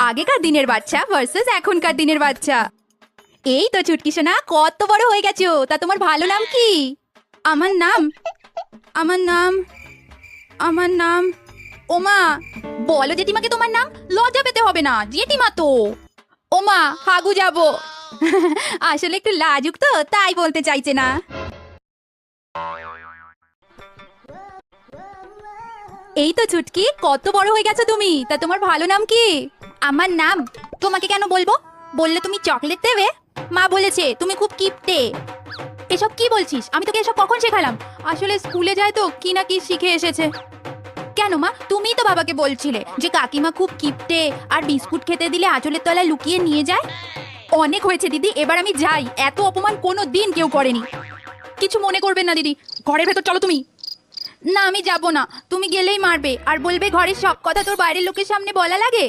আগেকার দিনের বাচ্চা ভার্সেস এখনকার দিনের বাচ্চা। এই তো চুটকি সোনা, কত বড় হয়ে গেছো। তা তোমার ভালো নাম কি? আমার নাম আমার নাম আমার নাম ওমা। বলো জেঠিমাকে তোমার নাম। লজ্জা পেতে হবে না, জেঠিমা তো। ওমা, হাগু যাব। আসলে একটু লাজুক তো, তাই বলতে চাইছে না। এই তো চুটকি, কত বড় হয়ে গেছো তুমি। তা তোমার ভালো নাম কি? আমার নাম তোমাকে কেন বলবো? বললে তুমি চকলেট দেবে। মা বলেছে তুমি খুব কিপটে। এসব কি বলছিস? আমি তোকে এসব কখন শেখালাম? আসলে স্কুলে যায় তো কি না কি শিখে এসেছে। কেন মা, তুমিই তো বাবাকে বলছিলে যে কাকিমা খুব কিপটে আর বিস্কুট খেতে দিলে আঁচলের তলায় লুকিয়ে নিয়ে যায়। অনেক হয়েছে দিদি, এবার আমি যাই। এত অপমান কোনো দিন কেউ করেনি। কিছু মনে করবেন না দিদি, ঘরের ভেতর চলো তুমি। না আমি যাব না, তুমি গেলেই মারবে আর বলবে ঘরের সব কথা তোর বাইরের লোকের সামনে বলা লাগে।